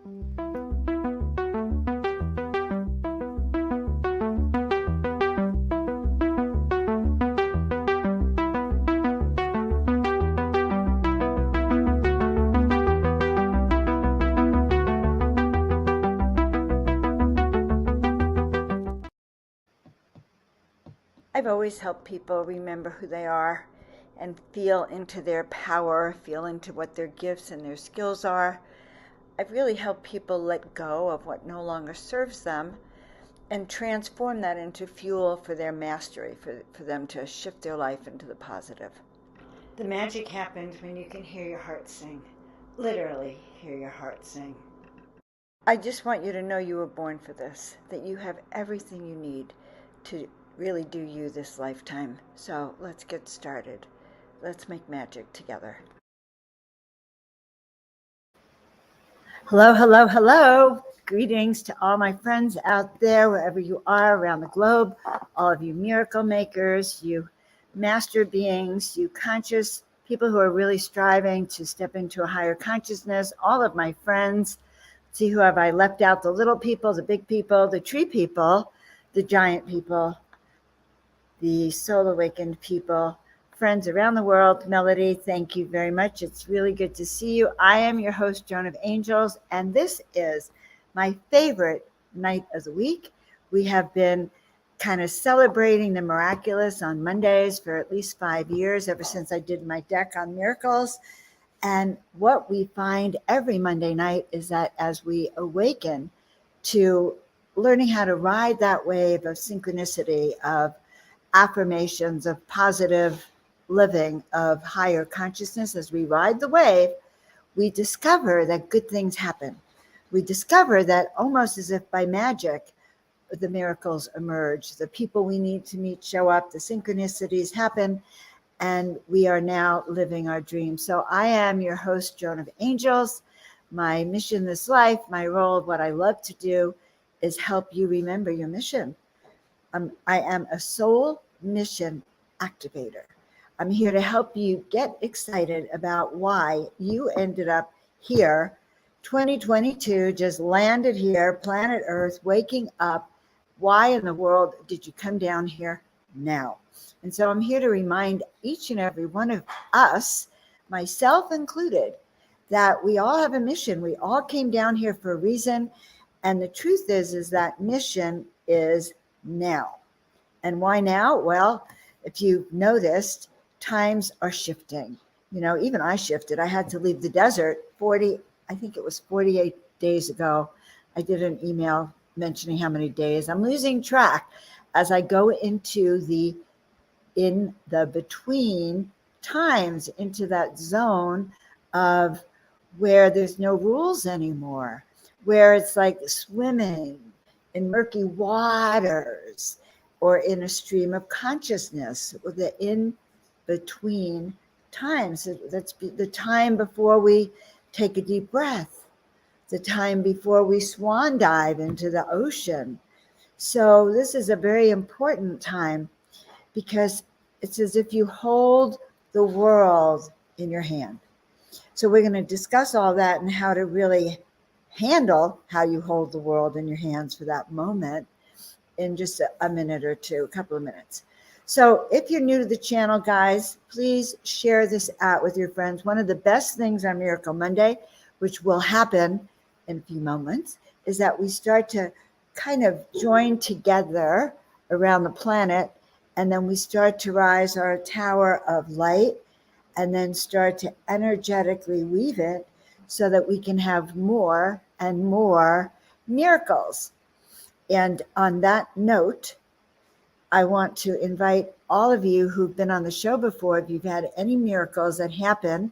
I've always helped people remember who they are and feel into their power, feel into what their gifts and their skills are. I've really helped people let go of what no longer serves them and transform that into fuel for their mastery, for them to shift their life into the positive. The magic happens when you can hear your heart sing. Literally hear your heart sing. I just want you to know you were born for this, that you have everything you need to really do you this lifetime. So let's get started. Let's make magic together. Hello, hello, hello. Greetings to all my friends out there, wherever you are around the globe, all of you miracle makers, you master beings, you conscious people who are really striving to step into a higher consciousness, all of my friends. See, who have I left out? The little people, the big people, the tree people, the giant people, the soul awakened people, friends around the world. Melody, thank you very much. It's really good to see you. I am your host, Joan of Angels, and this is my favorite night of the week. We have been kind of celebrating the miraculous on Mondays for at least 5 years, ever since I did my deck on miracles. And what we find every Monday night is that as we awaken to learning how to ride that wave of synchronicity, of affirmations, of positive living, of higher consciousness, as we ride the wave, we discover that good things happen. We discover that almost as if by magic, the miracles emerge. The people we need to meet show up, the synchronicities happen, and we are now living our dreams. So I am your host, Joan of Angels. My mission this life, my role, what I love to do is help you remember your mission. I am a soul mission activator. I'm here to help you get excited about why you ended up here. 2022 just landed here, planet Earth, waking up. Why in the world did you come down here now? And so I'm here to remind each and every one of us, myself included, that we all have a mission. We all came down here for a reason. And the truth is that mission is now. And why now? Well, if you've noticed, times are shifting. You know, even I shifted. I had to leave the desert 48 days ago. I did an email mentioning how many days. I'm losing track as I go into in the between times, into that zone of where there's no rules anymore, where it's like swimming in murky waters or in a stream of consciousness, the in between times. That's the time before we take a deep breath, the time before we swan dive into the ocean. So this is a very important time because it's as if you hold the world in your hand. So we're going to discuss all that and how to really handle how you hold the world in your hands for that moment in just a minute or two, a couple of minutes. So if you're new to the channel, guys, please share this out with your friends. One of the best things on Miracle Monday, which will happen in a few moments, is that we start to kind of join together around the planet, and then we start to rise our tower of light and then start to energetically weave it so that we can have more and more miracles. And on that note, I want to invite all of you who've been on the show before, if you've had any miracles that happen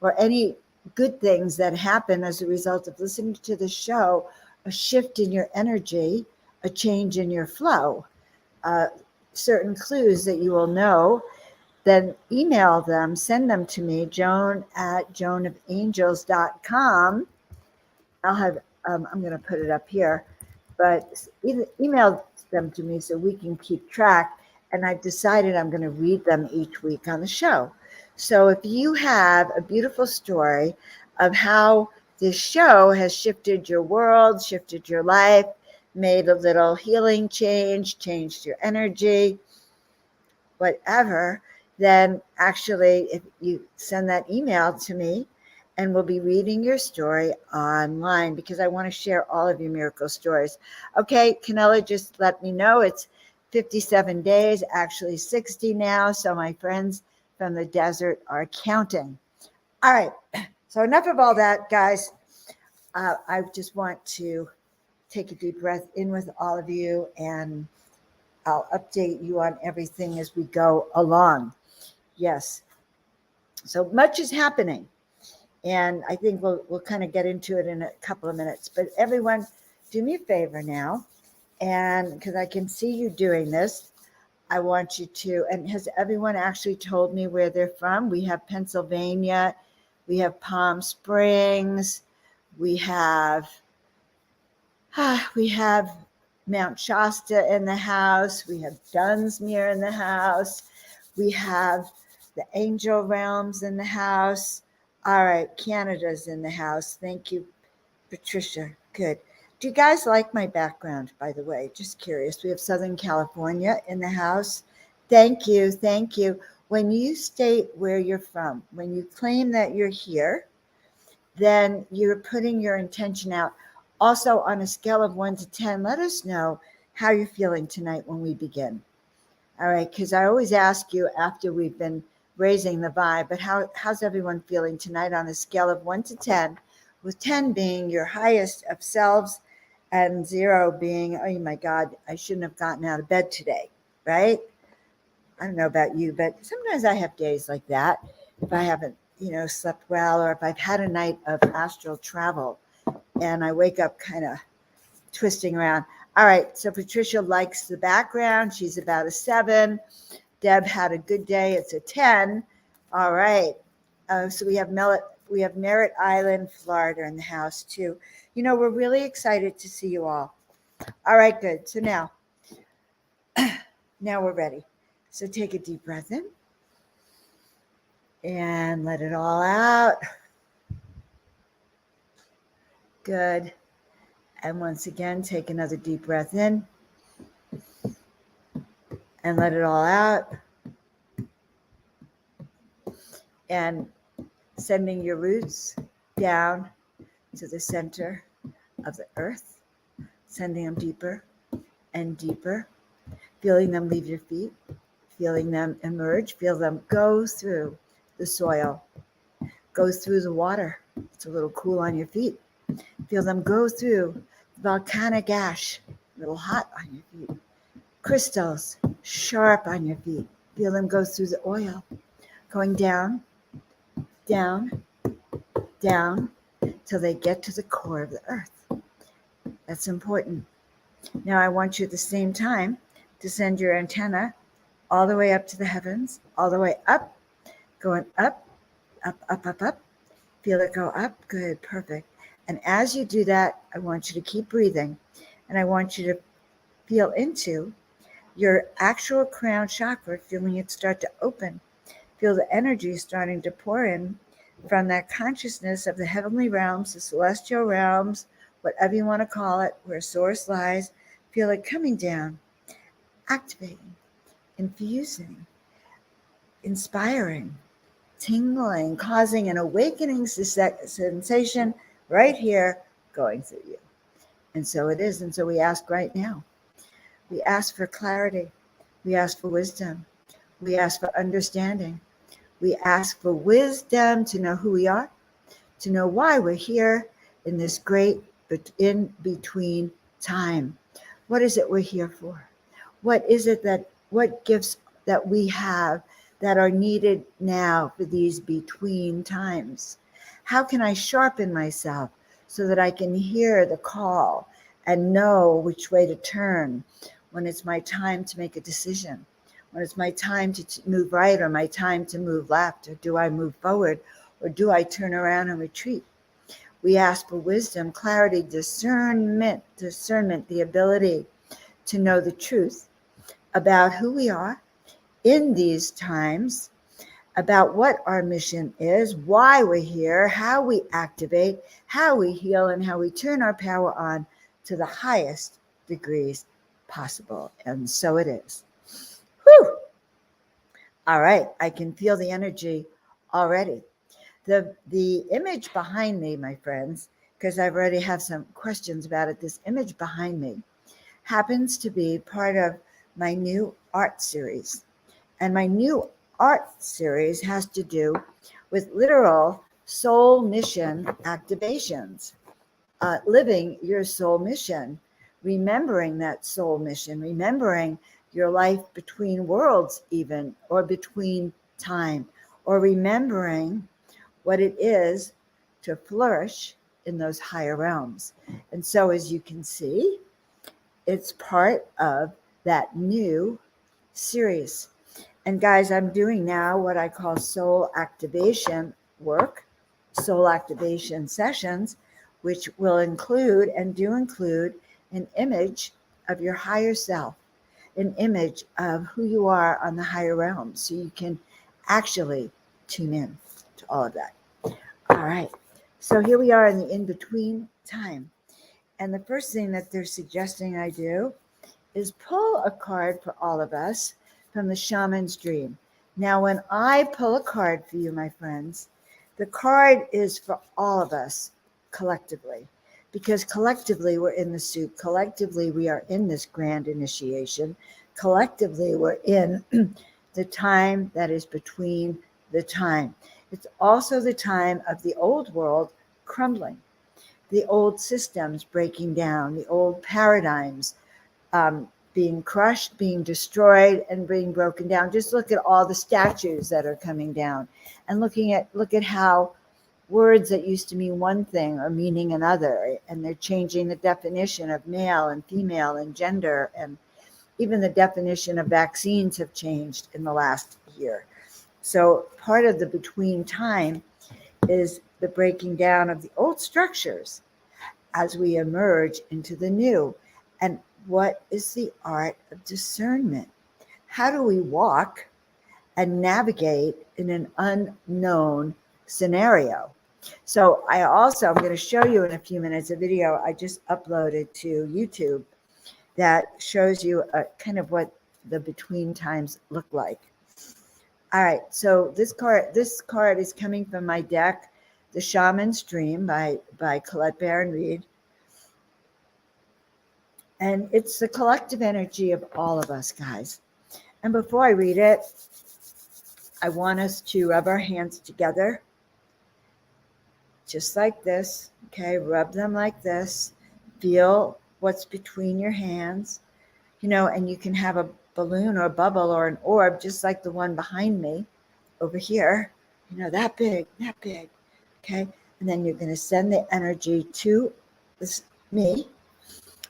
or any good things that happen as a result of listening to the show, a shift in your energy, a change in your flow, certain clues that you will know, then email them, send them to me, joan@joanofangels.com. I'll have, I'm going to put it up here, but email them to me so we can keep track. And I've decided I'm going to read them each week on the show. So if you have a beautiful story of how this show has shifted your world, shifted your life, made a little healing change, changed your energy, whatever, then actually, if you send that email to me, and we'll be reading your story online because I want to share all of your miracle stories. Okay, Canella just let me know it's 57 days, actually 60 now. So my friends from the desert are counting. All right, so enough of all that, guys. I just want to take a deep breath in with all of you, and I'll update you on everything as we go along. Yes, so much is happening. And I think we'll kind of get into it in a couple of minutes. But everyone, do me a favor now. And because I can see you doing this, I want you to, and has everyone actually told me where they're from? We have Pennsylvania, we have Palm Springs, we have Mount Shasta in the house, we have Dunsmuir in the house, we have the angel realms in the house. All right, Canada's in the house. Thank you, Patricia. Good. Do you guys like my background, by the way? Just curious. We have Southern California in the house. Thank you. Thank you. When you state where you're from, when you claim that you're here, then you're putting your intention out. Also, on a scale of 1 to 10, let us know how you're feeling tonight when we begin. All right, because I always ask you after we've been raising the vibe, but how's everyone feeling tonight on a scale of 1 to 10, with 10 being your highest of selves and 0 being, oh my God, I shouldn't have gotten out of bed today, right? I don't know about you, but sometimes I have days like that. If I haven't, slept well, or if I've had a night of astral travel and I wake up kind of twisting around. All right, so Patricia likes the background. She's about a 7. Deb had a good day. It's a 10. All right. So we have Merritt Island, Florida in the house too. We're really excited to see you all. All right, good. So now we're ready. So take a deep breath in and let it all out. Good. And once again, take another deep breath in and let it all out. And sending your roots down to the center of the earth, sending them deeper and deeper, feeling them leave your feet, feeling them emerge, feel them go through the soil, go through the water. It's a little cool on your feet. Feel them go through volcanic ash, a little hot on your feet. Crystals, sharp on your feet. Feel them go through the oil, going down, down, down, till they get to the core of the earth. That's important. Now I want you at the same time to send your antenna all the way up to the heavens, all the way up, going up, up, up, up, up. Feel it go up. Good, perfect. And as you do that, I want you to keep breathing, and I want you to feel into your actual crown chakra, feeling it start to open. Feel the energy starting to pour in from that consciousness of the heavenly realms, the celestial realms, whatever you want to call it, where source lies. Feel it coming down, activating, infusing, inspiring, tingling, causing an awakening sensation right here going through you. And so it is. And so we ask right now. We ask for clarity. We ask for wisdom. We ask for understanding. We ask for wisdom to know who we are, to know why we're here in this great in between time. What is it we're here for? What is it what gifts that we have that are needed now for these between times? How can I sharpen myself so that I can hear the call and know which way to turn when it's my time to make a decision, when it's my time to move right or my time to move left, or do I move forward or do I turn around and retreat? We ask for wisdom, clarity, discernment, the ability to know the truth about who we are in these times, about what our mission is, why we're here, how we activate, how we heal, and how we turn our power on to the highest degrees possible. And so it is. Whew. All right, I can feel the energy already. The image behind me, my friends, because I already have some questions about it, this image behind me happens to be part of my new art series. And my new art series has to do with literal soul mission activations, living your soul mission, remembering that soul mission, remembering your life between worlds, even, or between time, or remembering what it is to flourish in those higher realms. And so, as you can see, it's part of that new series. And guys, I'm doing now what I call soul activation work, soul activation sessions, which will include and do include an image of your higher self, an image of who you are on the higher realms, so you can actually tune in to all of that. All right. So here we are in the in-between time. And the first thing that they're suggesting I do is pull a card for all of us from the shaman's dream. Now, when I pull a card for you, my friends, the card is for all of us collectively, because collectively we're in the soup. Collectively, we are in this grand initiation. Collectively, we're in the time that is between the time. It's also the time of the old world crumbling, the old systems breaking down, the old paradigms being crushed, being destroyed, and being broken down. Just look at all the statues that are coming down, and look at how words that used to mean one thing are meaning another, and they're changing the definition of male and female and gender, and even the definition of vaccines have changed in the last year. So part of the between time is the breaking down of the old structures as we emerge into the new. And what is the art of discernment? How do we walk and navigate in an unknown scenario? So I'm going to show you in a few minutes a video I just uploaded to YouTube that shows you kind of what the between times look like. All right, so this card is coming from my deck, The Shaman's Dream by Colette Baron Reed. And it's the collective energy of all of us, guys. And before I read it, I want us to rub our hands together, just like this. Okay, rub them like this. Feel what's between your hands, and you can have a balloon or a bubble or an orb, just like the one behind me over here, that big. Okay, and then you're going to send the energy to me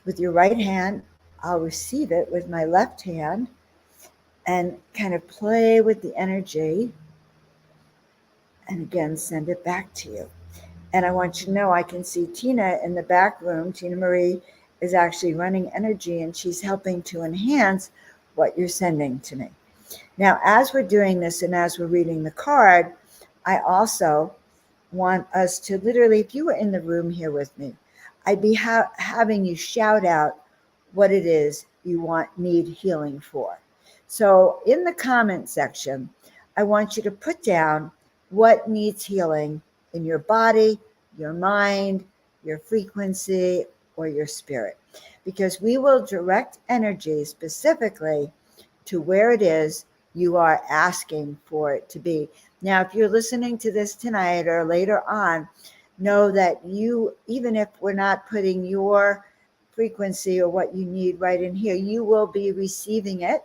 with your right hand. I'll receive it with my left hand and kind of play with the energy, and again send it back to you. And I want you to know, I can see Tina in the back room. Tina Marie is actually running energy, and she's helping to enhance what you're sending to me. Now, as we're doing this and as we're reading the card, I also want us to literally, if you were in the room here with me, I'd be having you shout out what it is you need healing for. So in the comment section, I want you to put down what needs healing in your body, your mind, your frequency, or your spirit, because we will direct energy specifically to where it is you are asking for it to be. Now, if you're listening to this tonight or later on, know that you, even if we're not putting your frequency or what you need right in here, you will be receiving it,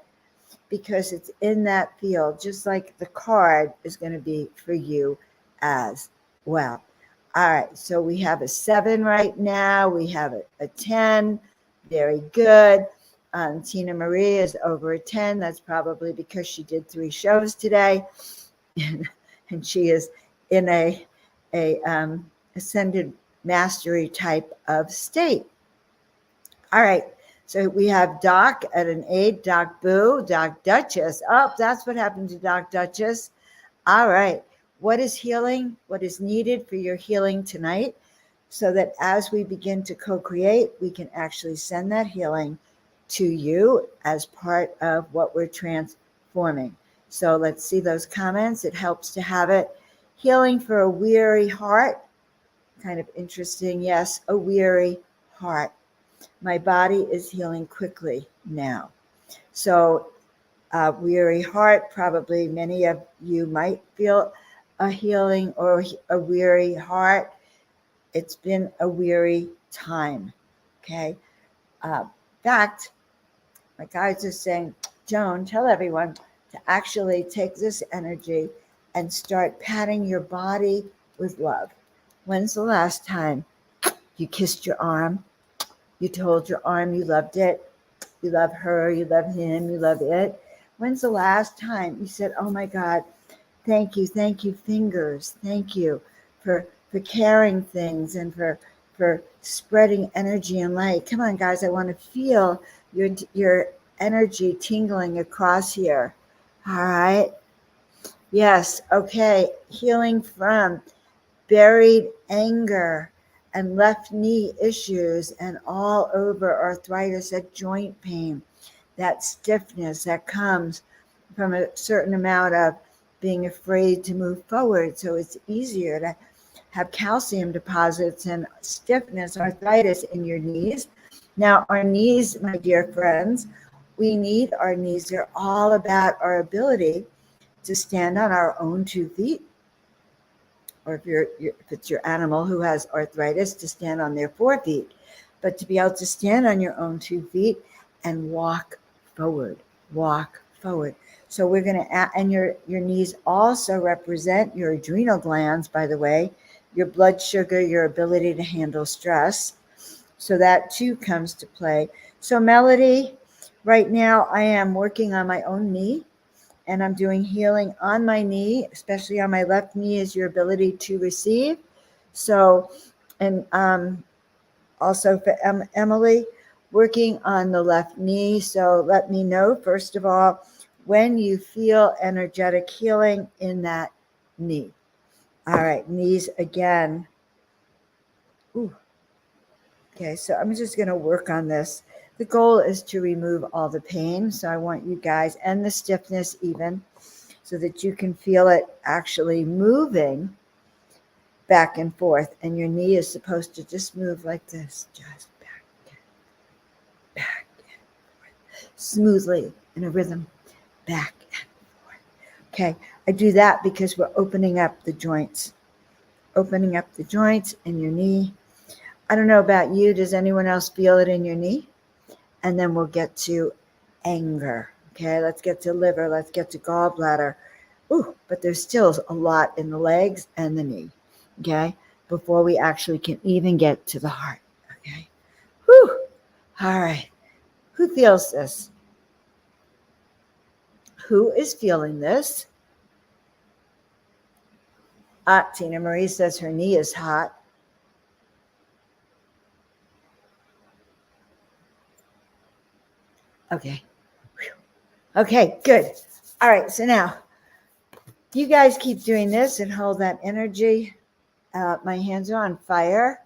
because it's in that field, just like the card is going to be for you as well. All right, so we have a 7 right now. We have a 10. Very good. Tina Marie is over a 10. That's probably because she did 3 shows today. And she is in a ascended mastery type of state. All right, so we have Doc at an 8, Doc Boo, Doc Duchess. Oh, that's what happened to Doc Duchess. All right. What is healing? What is needed for your healing tonight? So that as we begin to co-create, we can actually send that healing to you as part of what we're transforming. So let's see those comments. It helps to have it. Healing for a weary heart. Kind of interesting. Yes, a weary heart. My body is healing quickly now. So weary heart, probably many of you might feel a healing or a weary heart. It's been a weary time. Okay. In fact, my guides are saying, Joan, tell everyone to actually take this energy and start patting your body with love. When's the last time you kissed your arm? You told your arm you loved it. You love her, you love him, you love it. When's the last time you said, oh my God, thank you, fingers. Thank you for carrying things and for spreading energy and light. Come on, guys, I want to feel your energy tingling across here. All right. Yes. Okay. Healing from buried anger and left knee issues and all over arthritis, that joint pain, that stiffness that comes from a certain amount of being afraid to move forward. So it's easier to have calcium deposits and stiffness, arthritis in your knees. Now, our knees, my dear friends, we need our knees. They're all about our ability to stand on our own 2 feet, or if it's your animal who has arthritis, to stand on their 4 feet, but to be able to stand on your own 2 feet and walk forward. So we're going to, and your knees also represent your adrenal glands, by the way, your blood sugar, your ability to handle stress. So that too comes to play. So Melody, right now I am working on my own knee, and I'm doing healing on my knee, especially on my left knee, is your ability to receive. So, and also for Emily, working on the left knee. So let me know, first of all, when you feel energetic healing in that knee. All right, knees again. Ooh. Okay, so I'm just going to work on this. The goal is to remove all the pain. So I want you guys, and the stiffness even, so that you can feel it actually moving back and forth. And your knee is supposed to just move like this, just back and forth, smoothly in a rhythm, back and forth. Okay, I do that because we're opening up the joints in your knee. I don't know about you. Does anyone else feel it in your knee? And then we'll get to anger. Okay, let's get to liver. Let's get to gallbladder. Ooh, but there's still a lot in the legs and the knee. Okay, before we actually can even get to the heart. Okay. Whew. All right. Who feels this? Who is feeling this? Tina Marie says her knee is hot. Okay. Okay, good. All right, so now you guys keep doing this and hold that energy. My hands are on fire.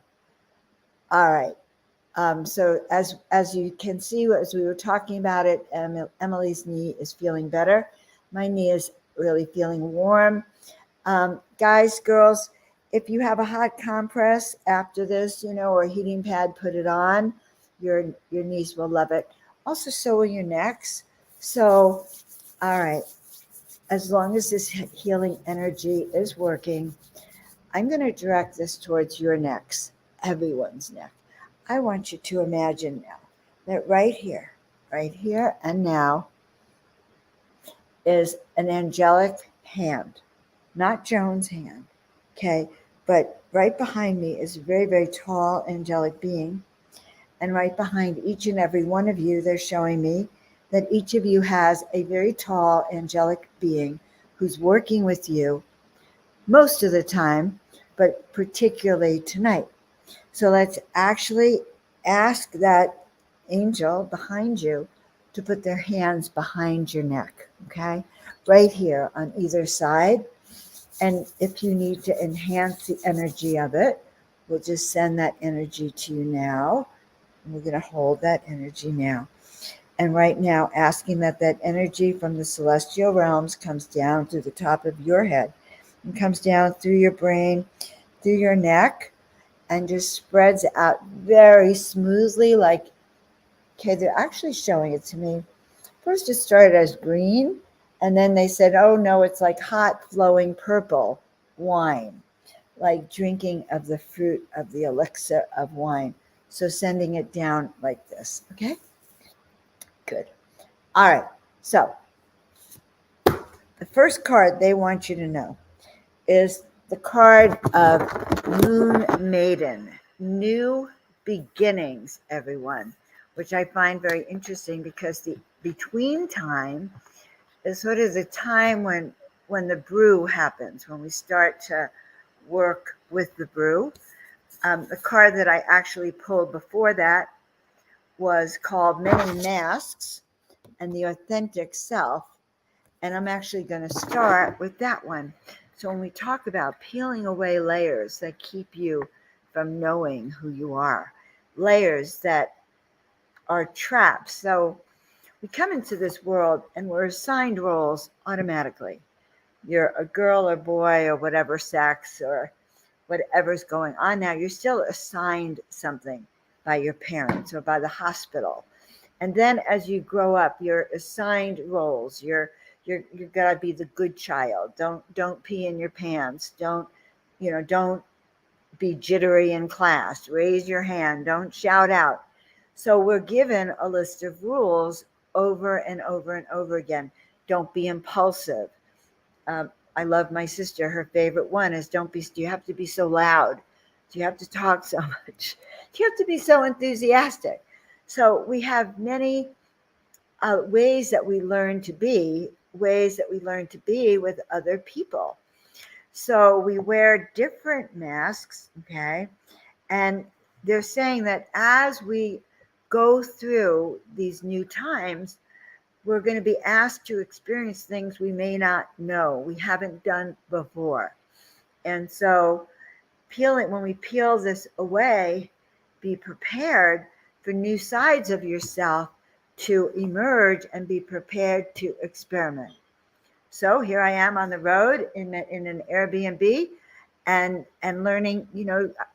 All right. So as you can see, as we were talking about it, Emily's knee is feeling better. My knee is really feeling warm. Guys, girls, if you have a hot compress after this, or a heating pad, put it on. Your knees will love it. Also, so will your necks. So, all right. As long as this healing energy is working, I'm going to direct this towards your necks, everyone's neck. I want you to imagine now that right here and now is an angelic hand, not Joan's hand, okay? But right behind me is a very, very tall angelic being. And right behind each and every one of you, they're showing me that each of you has a very tall angelic being who's working with you most of the time, but particularly tonight. So let's actually ask that angel behind you to put their hands behind your neck, okay? Right here on either side. And if you need to enhance the energy of it, we'll just send that energy to you now. And we're going to hold that energy now. And right now, asking that that energy from the celestial realms comes down through the top of your head and comes down through your brain, through your neck, and just spreads out very smoothly. Like, okay, they're actually showing it to me. First, it started as green, and then they said, oh no, it's like hot, flowing purple wine, like drinking of the fruit of the elixir of wine. So sending it down like this, okay? Good. All right, so the first card they want you to know is the card of Moon Maiden, new beginnings, everyone, which I find very interesting because the between time is sort of the time when the brew happens, when we start to work with the brew. The card that I actually pulled before that was called Many Masks and the Authentic Self. And I'm actually going to start with that one. So when we talk about peeling away layers that keep you from knowing who you are, layers that are traps. So we come into this world and we're assigned roles automatically. You're a girl or boy or whatever sex or whatever's going on now. You're still assigned something by your parents or by the hospital. And then as you grow up, you're assigned roles. You're gotta be the good child. Don't pee in your pants. Don't be jittery in class. Raise your hand. Don't shout out. So we're given a list of rules over and over and over again. Don't be impulsive. I love my sister. Her favorite one is do you have to be so loud? Do you have to talk so much? Do you have to be so enthusiastic? So we have many ways that we learn to be, with other people. So we wear different masks, okay? And they're saying that as we go through these new times, we're going to be asked to experience things we may not know, we haven't done before. And so when we peel this away, be prepared for new sides of yourself to emerge and be prepared to experiment. So here I am on the road in an Airbnb and learning,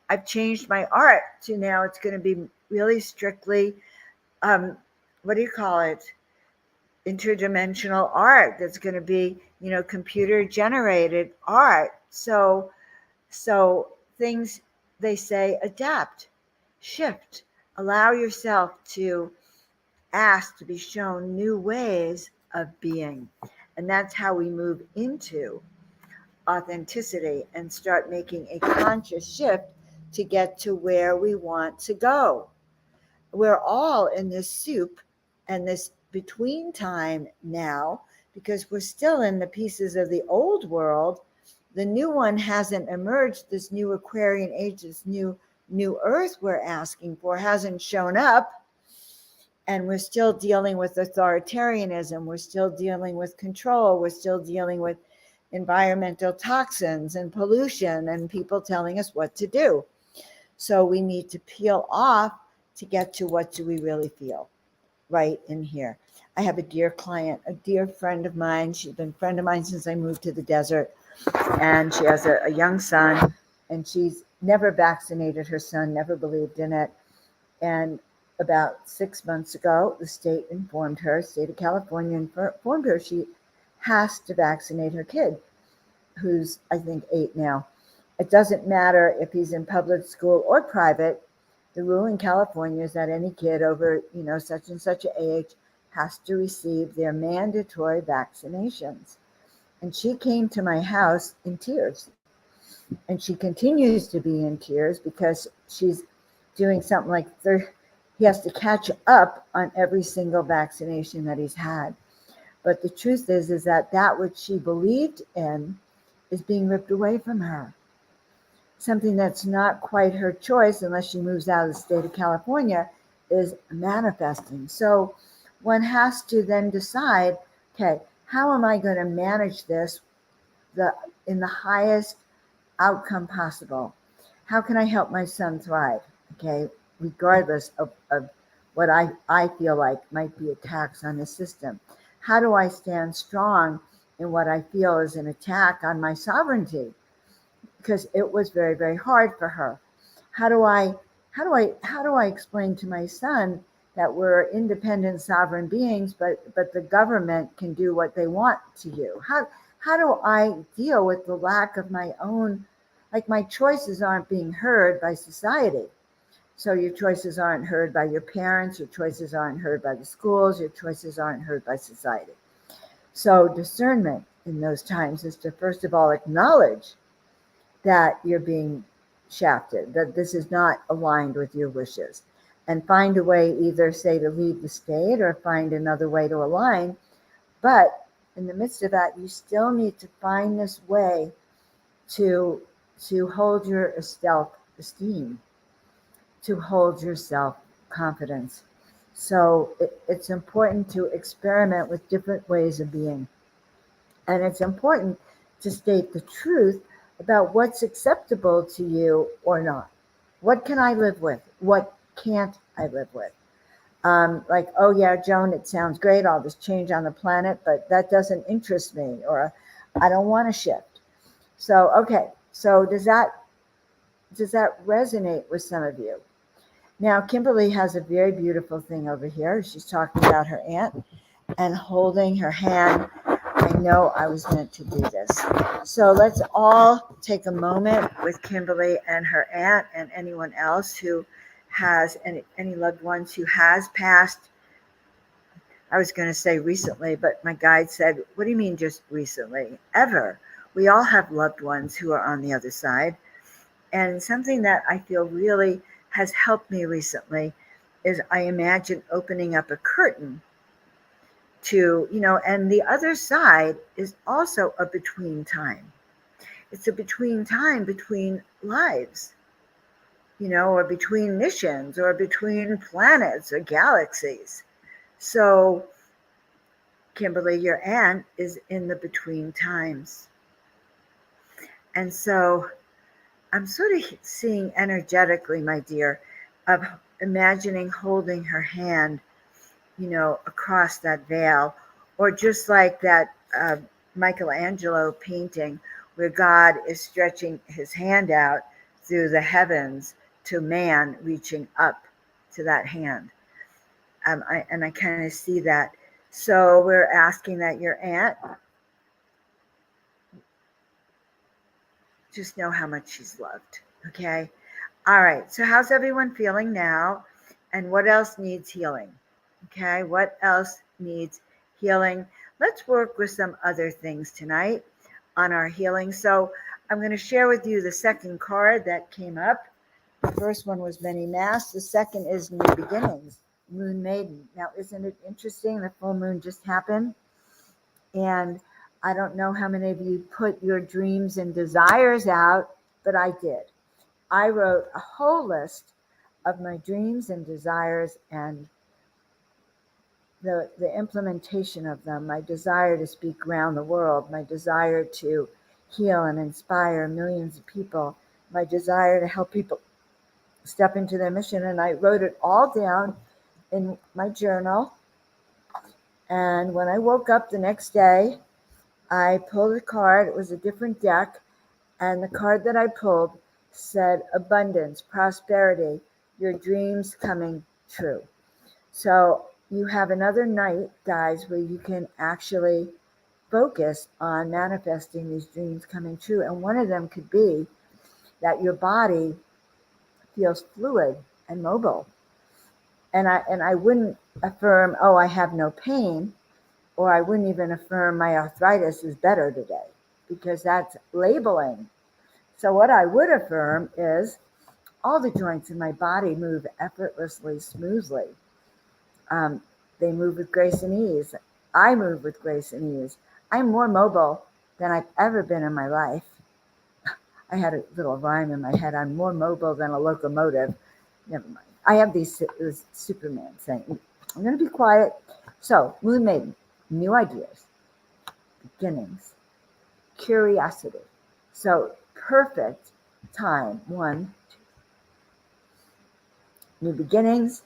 I've changed my art to now it's going to be really strictly, what do you call it? Interdimensional art that's going to be, computer generated art. So things, they say, adapt, shift, allow yourself to ask to be shown new ways of being. And that's how we move into authenticity and start making a conscious shift to get to where we want to go. We're all in this soup and this between time now because we're still in the pieces of the old world. The new one hasn't emerged. This new Aquarian age, this new earth we're asking for hasn't shown up. And we're still dealing with authoritarianism. We're still dealing with control. We're still dealing with environmental toxins and pollution and people telling us what to do. So we need to peel off to get to what do we really feel right in here. I have a dear client, a dear friend of mine. She's been a friend of mine since I moved to the desert. And she has a young son. And she's never vaccinated her son, never believed in it. And about 6 months ago, the state of California informed her she has to vaccinate her kid, who's, I think, 8 now. It doesn't matter if he's in public school or private. The rule in California is that any kid over, such and such an age has to receive their mandatory vaccinations. And she came to my house in tears. And she continues to be in tears because she's doing something like he has to catch up on every single vaccination that he's had. But the truth is that which she believed in is being ripped away from her. Something that's not quite her choice unless she moves out of the state of California is manifesting. So one has to then decide, okay, how am I going to manage this in the highest outcome possible. How can I help my son thrive? Okay, regardless of what I feel like might be attacks on the system. How do I stand strong in what I feel is an attack on my sovereignty? Because it was very, very hard for her. How do I explain to my son that we're independent sovereign beings, but the government can do what they want to you? How do I deal with the lack of my own, like my choices aren't being heard by society? So your choices aren't heard by your parents, your choices aren't heard by the schools, your choices aren't heard by society. So discernment in those times is to first of all acknowledge that you're being shafted, that this is not aligned with your wishes, and find a way, either say to leave the state or find another way to align. But in the midst of that, you still need to find this way to hold your self-esteem, to hold your self-confidence. So it's important to experiment with different ways of being. And it's important to state the truth about what's acceptable to you or not. What can I live with? What can't I live with? Like, oh yeah, Joan, it sounds great, all this change on the planet, but that doesn't interest me, or I don't want to shift. So, okay, so does that resonate with some of you? Now, Kimberly has a very beautiful thing over here. She's talking about her aunt and holding her hand. I know I was meant to do this. So let's all take a moment with Kimberly and her aunt and anyone else who has any loved ones who has passed. I was going to say recently, but my guide said, what do you mean just recently? Ever. We all have loved ones who are on the other side. And something that I feel really has helped me recently is I imagine opening up a curtain to, and the other side is also a between time. It's a between time between lives, or between missions or between planets or galaxies. So, Kimberly, your aunt is in the between times. And so I'm sort of seeing energetically, my dear, of imagining holding her hand, across that veil, or just like that Michelangelo painting where God is stretching his hand out through the heavens to man reaching up to that hand. I kind of see that. So we're asking that your aunt just know how much she's loved. Okay. All right. So how's everyone feeling now? And what else needs healing? Okay. What else needs healing? Let's work with some other things tonight on our healing. So I'm going to share with you the second card that came up. The first one was many masks. The second is new beginnings, moon maiden. Now, isn't it interesting? The full moon just happened. And I don't know how many of you put your dreams and desires out, but I did. I wrote a whole list of my dreams and desires and the implementation of them, my desire to speak around the world, my desire to heal and inspire millions of people, my desire to help people step into their mission. And I wrote it all down in my journal. And when I woke up the next day, I pulled a card. It was a different deck. And the card that I pulled said abundance, prosperity, your dreams coming true. So you have another night, guys, where you can actually focus on manifesting these dreams coming true. And one of them could be that your body feels fluid and mobile. And I wouldn't affirm, oh, I have no pain, or I wouldn't even affirm my arthritis is better today, because that's labeling. So what I would affirm is all the joints in my body move effortlessly, smoothly. They move with grace and ease. I move with grace and ease. I'm more mobile than I've ever been in my life. I had a little rhyme in my head. I'm more mobile than a locomotive. Never mind. I have this Superman saying, I'm going to be quiet. So, Moon Maiden, new ideas, beginnings, curiosity. So perfect time. 1, 2, new beginnings.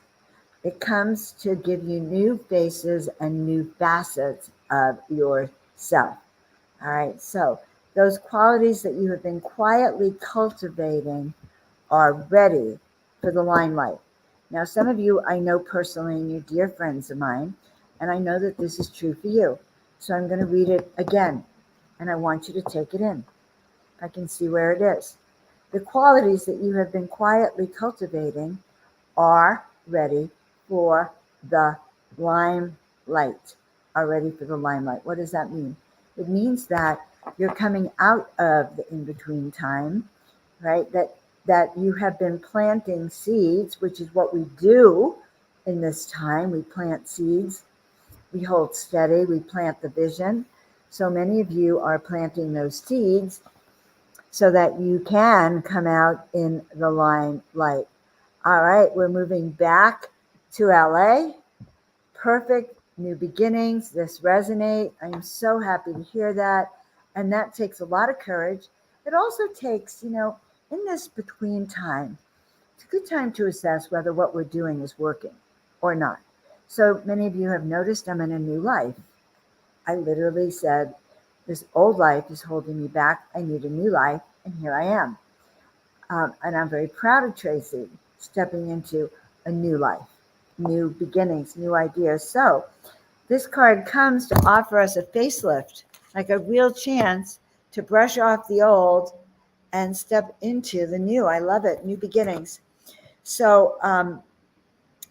It comes to give you new faces and new facets of yourself. All right. So those qualities that you have been quietly cultivating are ready for the limelight. Now, some of you I know personally, and you're dear friends of mine, and I know that this is true for you. So I'm going to read it again, and I want you to take it in. If I can see where it is. The qualities that you have been quietly cultivating are ready for the limelight. Are ready for the limelight. What does that mean? It means that you're coming out of the in-between time, right? That you have been planting seeds, which is what we do in this time. We plant seeds, we hold steady, we plant the vision. So many of you are planting those seeds so that you can come out in the limelight. All right, we're moving back to LA. Perfect new beginnings. This resonate. I am so happy to hear that. And that takes a lot of courage. It also takes, in this between time, it's a good time to assess whether what we're doing is working or not. So many of you have noticed I'm in a new life. I literally said, this old life is holding me back. I need a new life. And here I am. And I'm very proud of Tracy stepping into a new life, new beginnings, new ideas. So this card comes to offer us a facelift, like a real chance to brush off the old and step into the new. I love it. New beginnings. So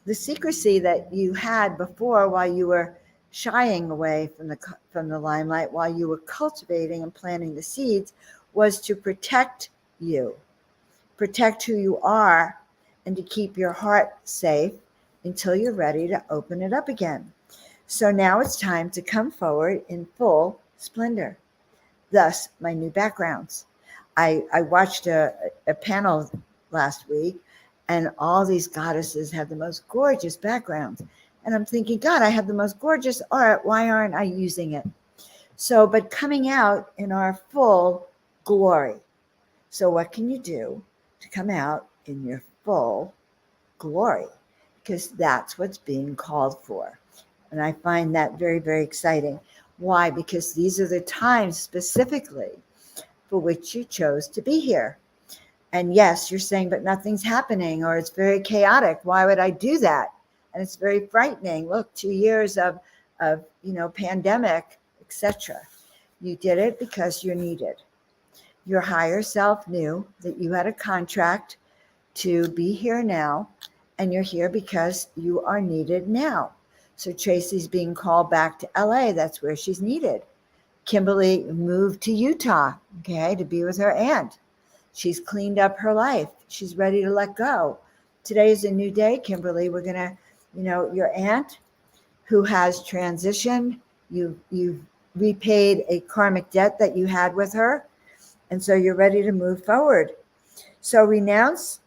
the secrecy that you had before, while you were shying away from the limelight, while you were cultivating and planting the seeds, was to protect you, protect who you are, and to keep your heart safe until you're ready to open it up again. So now it's time to come forward in full splendor. Thus, my new backgrounds. I watched a panel last week, and all these goddesses have the most gorgeous backgrounds. And I'm thinking, God, I have the most gorgeous art. Why aren't I using it? So, but coming out in our full glory. So what can you do to come out in your full glory? Because that's what's being called for. And I find that very, very exciting. Why? Because these are the times specifically for which you chose to be here. And yes, you're saying, but nothing's happening, or it's very chaotic. Why would I do that? And it's very frightening. Look, 2 years of pandemic, etc. You did it because you're needed. Your higher self knew that you had a contract to be here now, and you're here because you are needed now. So Tracy's being called back to LA. That's where she's needed. Kimberly moved to Utah, okay, to be with her aunt. She's cleaned up her life. She's ready to let go. Today is a new day, Kimberly. We're going to, your aunt who has transitioned, you've repaid a karmic debt that you had with her. And so you're ready to move forward. So announce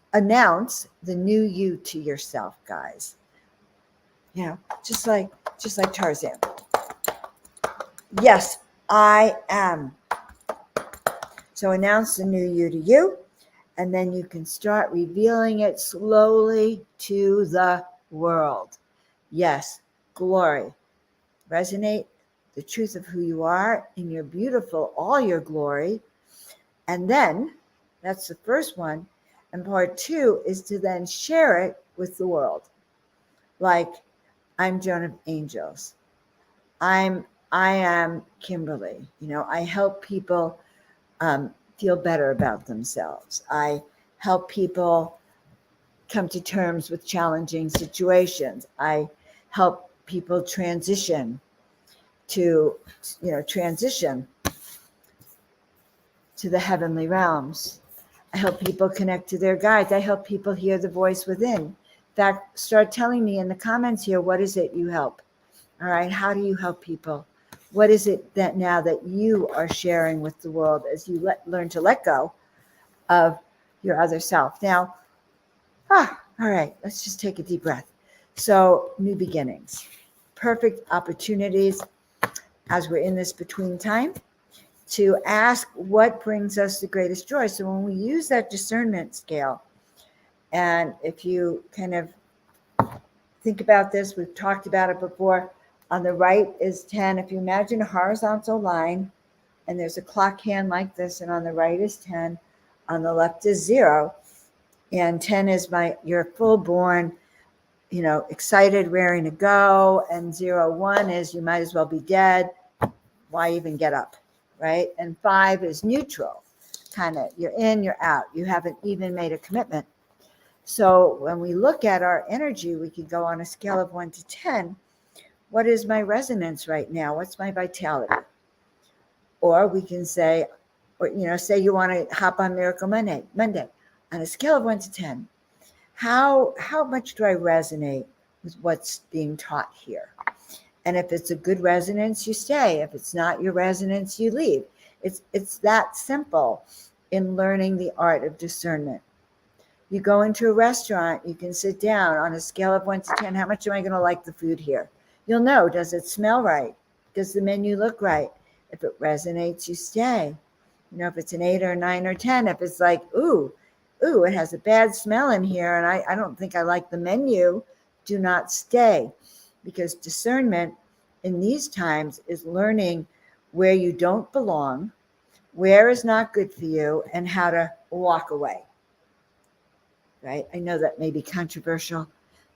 the new you to yourself, guys. Just like Tarzan. Yes, I am. So announce the new you to you, and then you can start revealing it slowly to the world. Yes, glory. Resonate the truth of who you are in your beautiful, all your glory. And then, that's the first one. And part 2 is to then share it with the world. Like, I'm Joan of Angels. I am Kimberly. I help people feel better about themselves. I help people come to terms with challenging situations. I help people transition to the heavenly realms. I help people connect to their guides. I help people hear the voice within. In fact, start telling me in the comments here, what is it you help? All right, how do you help people? What is it that now that you are sharing with the world as you learn to let go of your other self? Now, all right, let's just take a deep breath. So, new beginnings, perfect opportunities as we're in this between time. to ask what brings us the greatest joy. So when we use that discernment scale, and if you kind of think about this, we've talked about it before. On the right is 10. If you imagine a horizontal line and there's a clock hand like this, and on the right is 10, on the left is 0, and 10 is your full born, excited, raring to go, and 1 is you might as well be dead. Why even get up, right? And 5 is neutral, kind of you're in, you're out. You haven't even made a commitment. So when we look at our energy, we can go on a scale of 1 to 10. What is my resonance right now? What's my vitality? Or we can say, say you want to hop on Miracle Monday, on a scale of 1 to 10. How much do I resonate with what's being taught here? And if it's a good resonance, you stay. If it's not your resonance, you leave. It's that simple in learning the art of discernment. You go into a restaurant, you can sit down on a scale of 1 to 10. How much am I going to like the food here? You'll know, does it smell right? Does the menu look right? If it resonates, you stay. If it's an 8 or 9 or 10, if it's like, ooh, it has a bad smell in here and I don't think I like the menu, do not stay. Because discernment in these times is learning where you don't belong, where is not good for you, and how to walk away. Right? I know that may be controversial.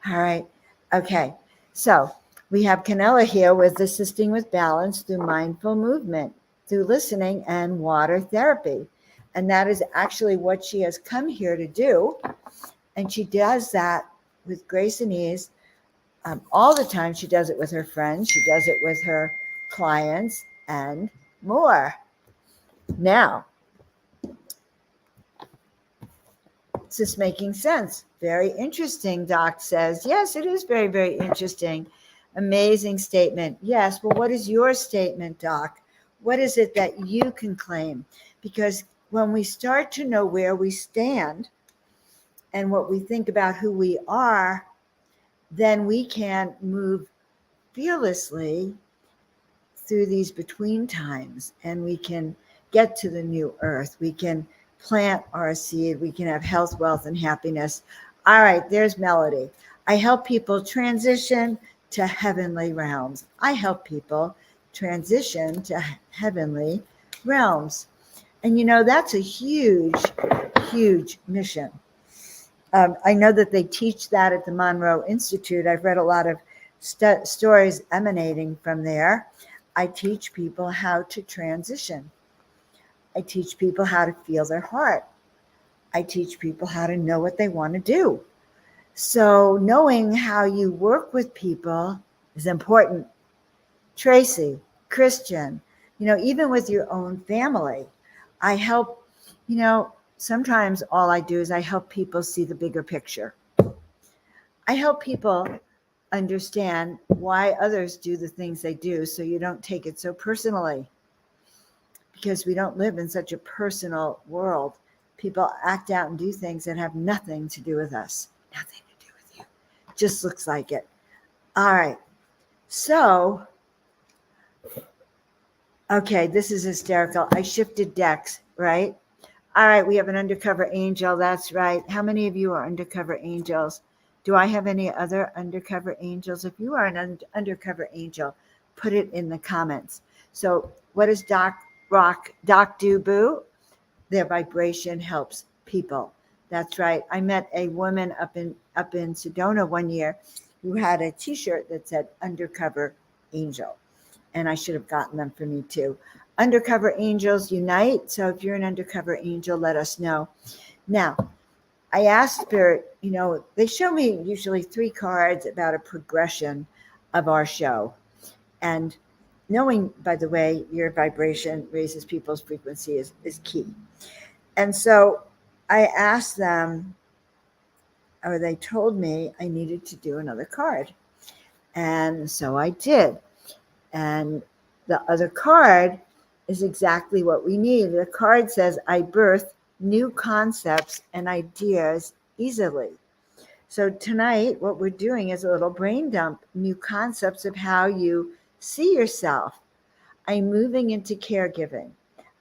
All right. Okay. So we have Canella here with assisting with balance through mindful movement, through listening and water therapy. And that is actually what she has come here to do. And she does that with grace and ease all the time. She does it with her friends. She does it with her clients and more. Now, is this making sense? Very interesting, Doc says. Yes, it is very, very interesting. Amazing statement. Yes, well, what is your statement, Doc? What is it that you can claim? Because when we start to know where we stand and what we think about who we are, then we can move fearlessly through these between times, and we can get to the new earth. We can plant our seed. We can have health, wealth, and happiness. All right, there's Melody. I help people transition to heavenly realms. I help people transition to heavenly realms. And that's a huge, huge mission. I know that they teach that at the Monroe Institute. I've read a lot of stories emanating from there. I teach people how to transition. I teach people how to feel their heart. I teach people how to know what they want to do. So knowing how you work with people is important. Tracy, Christian, even with your own family, I help, sometimes all I do is I help people see the bigger picture. I help people understand why others do the things they do so you don't take it so personally. Because we don't live in such a personal world. People act out and do things that have nothing to do with us. Nothing to do with you. Just looks like it. All right. So, okay, this is hysterical. I shifted decks, right? All right, we have an undercover angel. That's right. How many of you are undercover angels? Do I have any other undercover angels? If you are an undercover angel, put it in the comments. So what does Doc do, boo? Their vibration helps people. That's right. I met a woman up in Sedona one year who had a t-shirt that said undercover angel. And I should have gotten them for me too. Undercover angels unite. So if you're an undercover angel, let us know. Now, I asked Spirit, they show me usually 3 cards about a progression of our show. And knowing, by the way, your vibration raises people's frequency is key. And so I asked them, or they told me I needed to do another card. And so I did. And the other card is exactly what we need. The card says, I birth new concepts and ideas easily. So tonight, what we're doing is a little brain dump, new concepts of how you see yourself. I'm moving into caregiving.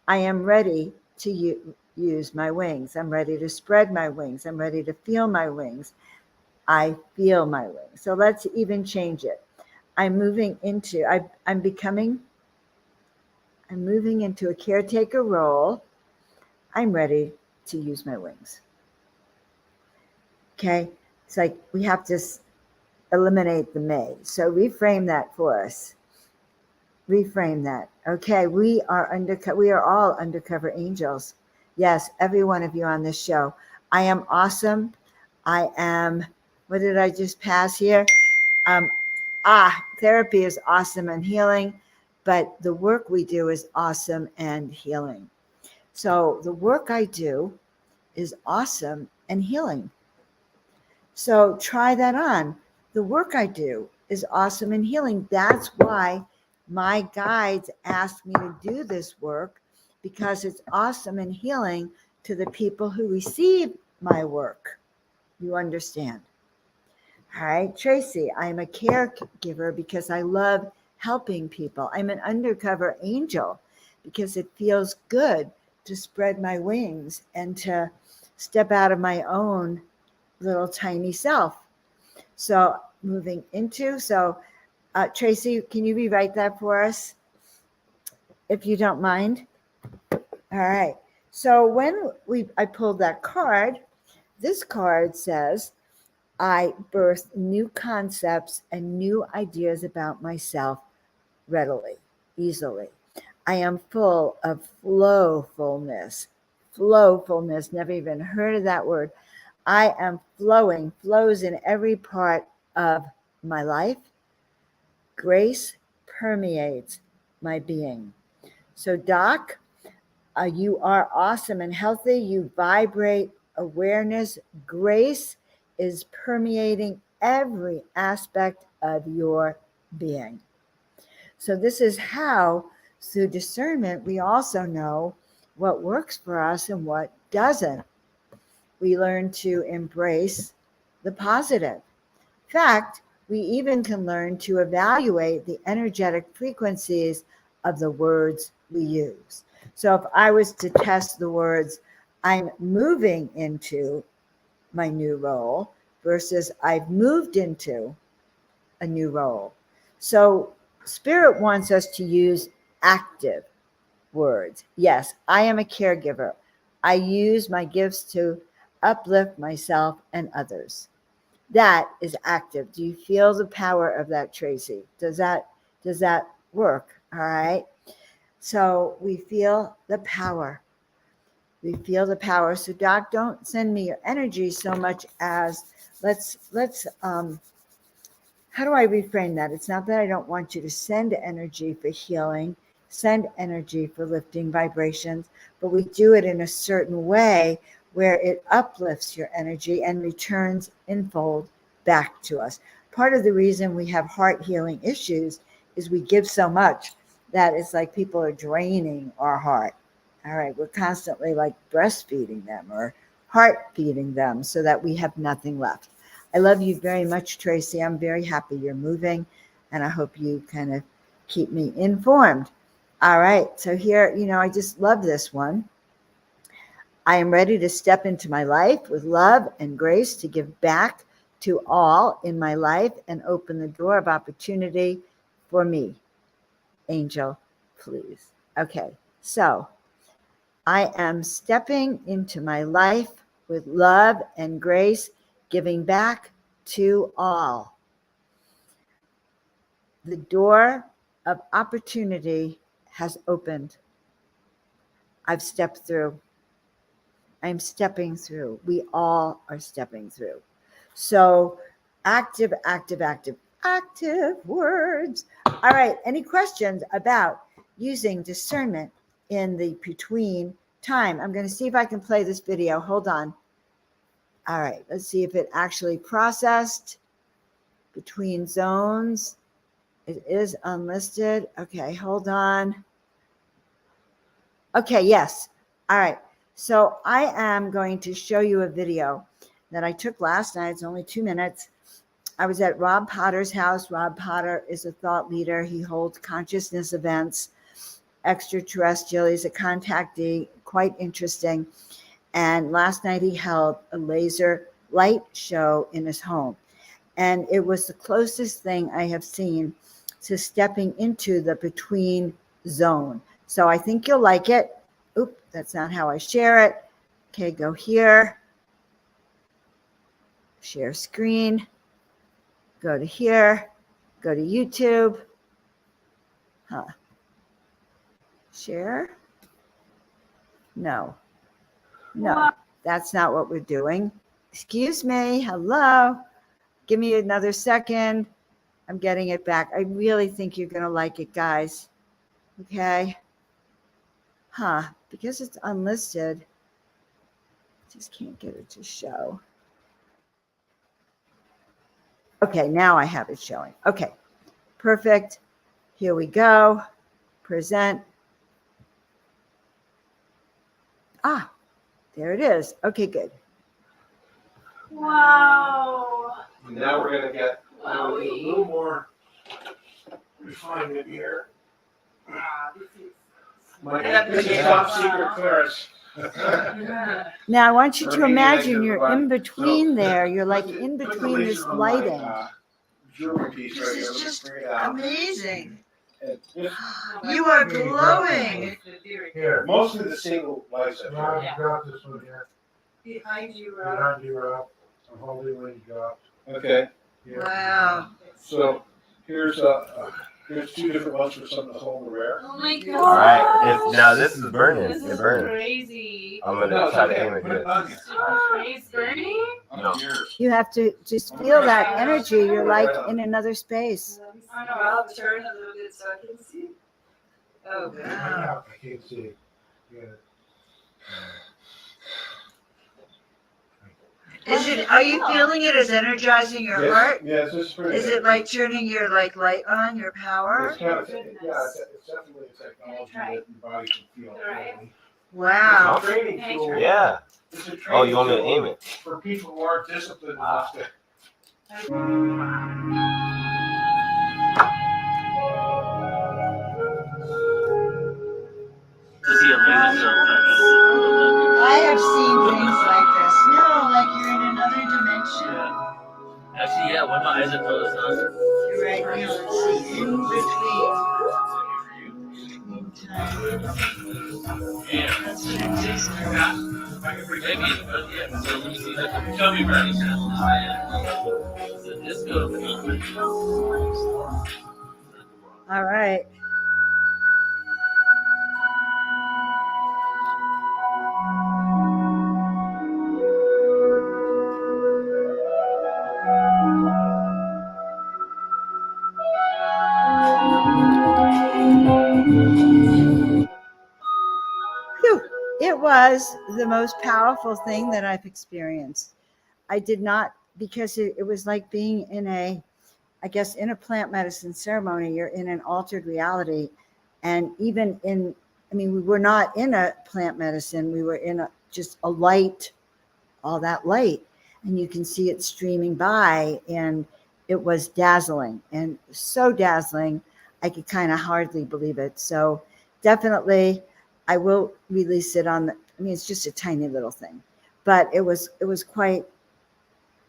I am ready to use my wings. I'm ready to spread my wings. I'm ready to feel my wings. I feel my wings. So let's even change it. I'm moving into a caretaker role. I'm ready to use my wings. Okay. It's like we have to eliminate the may. So reframe that for us. Reframe that. Okay. We are all undercover angels. Yes. Every one of you on this show. I am awesome. I am, what did I just pass here? Therapy is awesome and healing, but the work we do is awesome and healing. So the work I do is awesome and healing. So try that on. The work I do is awesome and healing. That's why my guides asked me to do this work, because it's awesome and healing to the people who receive my work. You understand? All right, Tracy, I'm a caregiver because I love helping people. I'm an undercover angel because it feels good to spread my wings and to step out of my own little tiny self. So Tracy, can you rewrite that for us, if you don't mind? All right. So when I pulled that card, this card says, I birth new concepts and new ideas about myself readily, easily. I am full of flowfulness. Flowfulness, never even heard of that word. I am flowing, flows in every part of my life. Grace permeates my being. So, Doc, you are awesome and healthy. You vibrate awareness. Grace is permeating every aspect of your being. So this is how, through discernment, we also know what works for us and what doesn't. We learn to embrace the positive. In fact, we even can learn to evaluate the energetic frequencies of the words we use. So if I was to test the words, I'm moving into my new role versus I've moved into a new role. So Spirit wants us to use active words. Yes, I am a caregiver. I use my gifts to uplift myself and others. That is active. Do you feel the power of that, Tracy? Does that work? All right. So we feel the power. We feel the power. So Doc, don't send me your energy so much as let's how do I reframe that? It's not that I don't want you to send energy for healing, send energy for lifting vibrations, but we do it in a certain way where it uplifts your energy and returns infold back to us. Part of the reason we have heart healing issues is we give so much that it's like people are draining our heart. All right, we're constantly like breastfeeding them or heart feeding them so that we have nothing left. I love you very much, Tracy. I'm very happy you're moving, and I hope you kind of keep me informed. All right, so here, I just love this one. I am ready to step into my life with love and grace to give back to all in my life and open the door of opportunity for me. Angel, please. Okay, so I am stepping into my life with love and grace, giving back to all. The door of opportunity has opened. I've stepped through. I'm stepping through. We all are stepping through. So active words. All right. Any questions about using discernment in the between time? I'm going to see if I can play this video. Hold on. All right. Let's see if it actually processed between zones. It is unlisted. Okay, hold on. Okay, yes. All right. So I am going to show you a video that I took last night. It's only 2 minutes. I was at Rob Potter's house. Rob Potter is a thought leader. He holds consciousness events. extraterrestrial. He's a contactee, quite interesting. And last night he held a laser light show in his home. And it was the closest thing I have seen to stepping into the between zone. So I think you'll like it. Oop, that's not how I share it. Okay, go here. Share screen. Go to here. Go to YouTube. Share. No, that's not what we're doing. Excuse me. Hello. Give me another second. I'm getting it back. I really think you're going to like it, guys. Okay. Because it's unlisted, just can't get it to show. Okay, now I have it showing. Okay, perfect. Here we go. Present. There it is. Okay, good. Wow. Now we're going to get a little more refinement here. This is top secret first. Now I want you to imagine you're in between there. You're like in between this lighting. This is just amazing. You are glowing. Here, mostly the single bicep. Yeah. Drop this one here. Behind you, Rob. Behind you, Rob. I'm holding when you drop. Okay. Yeah. Wow. So here's two different ones for something to hold the rare. Oh my god. All right, now this is burning. This It's is burning. crazy. I'm gonna try to aim it good. It's burning? No. You have to just feel that energy. You're like in another space. I know, I'll turn a little bit so I can see. Oh, wow. I can't see. Yeah. Are you feeling it as energizing your heart? Yes, this is pretty. Is it like turning your light on, your power? It's kind of, it's definitely a technology that your body can feel. Right. Wow. Training tool. Yeah. It's a training Oh, you want me to tool aim it? for people who aren't disciplined enough to. I have seen things like this. No, like you're in another dimension. Actually, yeah, when my eyes are closed, You're right now. Let's see. In between time. That's what it is. maybe, but yeah, so let me see. Show me where it's at. So this goes All right. Phew. It was the most powerful thing that I've experienced. I did not, because it was like being in in a plant medicine ceremony. You're in an altered reality. And even we were not in a plant medicine. We were in just a light, all that light. And you can see it streaming by. And it was dazzling, and so dazzling, I could kind of hardly believe it. So definitely, I will release it on it's just a tiny little thing, but it was quite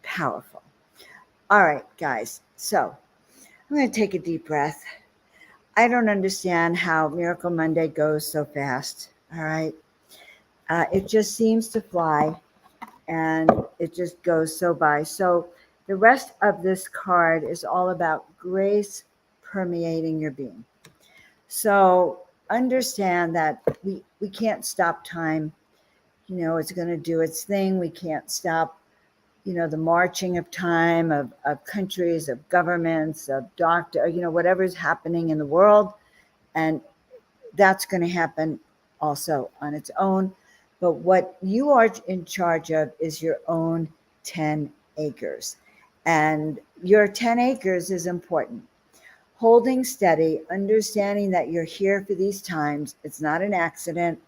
powerful. All right, guys. So I'm going to take a deep breath. I don't understand how Miracle Monday goes so fast. All right. It just seems to fly, and it just goes so by. So the rest of this card is all about grace permeating your being. So understand that we can't stop time. It's going to do its thing. We can't stop, the marching of time, of countries, of governments, of whatever's happening in the world. And that's going to happen also on its own. But what you are in charge of is your own 10 acres. And your 10 acres is important. Holding steady, understanding that you're here for these times. It's not an accident,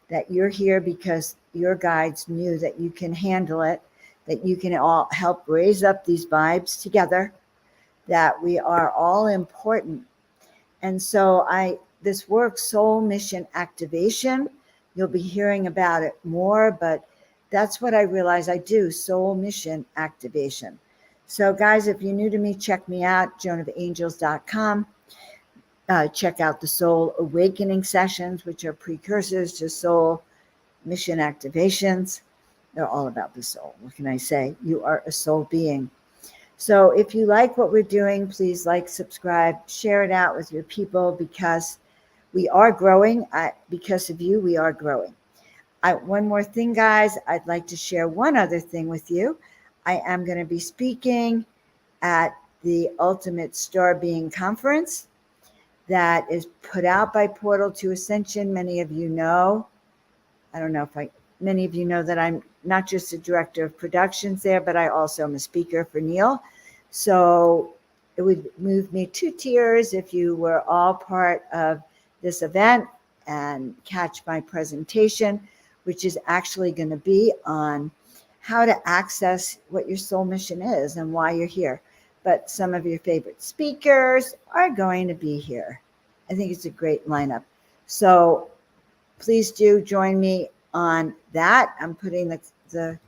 that you're here because your guides knew that you can handle it, that you can all help raise up these vibes together, that we are all important. And so I this work, soul mission activation. You'll be hearing about it more, but that's what I realize I do, soul mission activation. So guys, if you're new to me, check me out, joanofangels.com. Check out the soul awakening sessions, which are precursors to soul mission activations. They're all about the soul. What can I say? You are a soul being. So if you like what we're doing, please like, subscribe, share it out with your people, because we are growing. Because of you, we are growing. One more thing, guys. I'd like to share one other thing with you. I am going to be speaking at the Ultimate Star Being Conference that is put out by Portal to Ascension. Many of you know. I don't know if many of you know that I'm not just a director of productions there, but I also am a speaker for Neil. So it would move me 2 tiers if you were all part of this event and catch my presentation, which is actually going to be on how to access what your soul mission is and why you're here. But some of your favorite speakers are going to be here. I think it's a great lineup. So please do join me on that. I'm putting the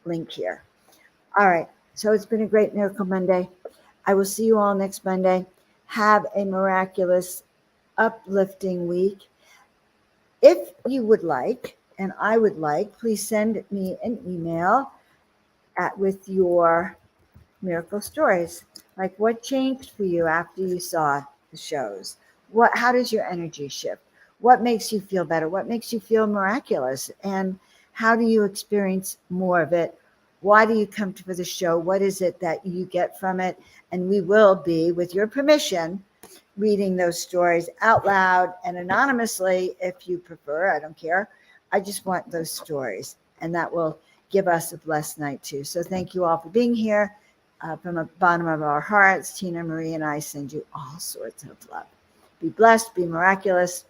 link here. All right. So it's been a great Miracle Monday. I will see you all next Monday. Have a miraculous, uplifting week. If you would like, and I would like, please send me an email with your miracle stories. Like, what changed for you after you saw the shows? How does your energy shift? What makes you feel better? What makes you feel miraculous? And how do you experience more of it? Why do you come to the show? What is it that you get from it? And we will be, with your permission, reading those stories out loud and anonymously if you prefer. I don't care. I just want those stories. And that will give us a blessed night too. So thank you all for being here. From the bottom of our hearts, Tina Marie and I send you all sorts of love. Be blessed, be miraculous.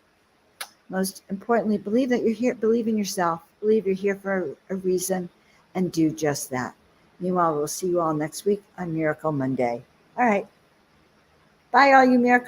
Most importantly, believe that you're here. Believe in yourself. Believe you're here for a reason, and do just that. Meanwhile, we'll see you all next week on Miracle Monday. All right. Bye, all you miracle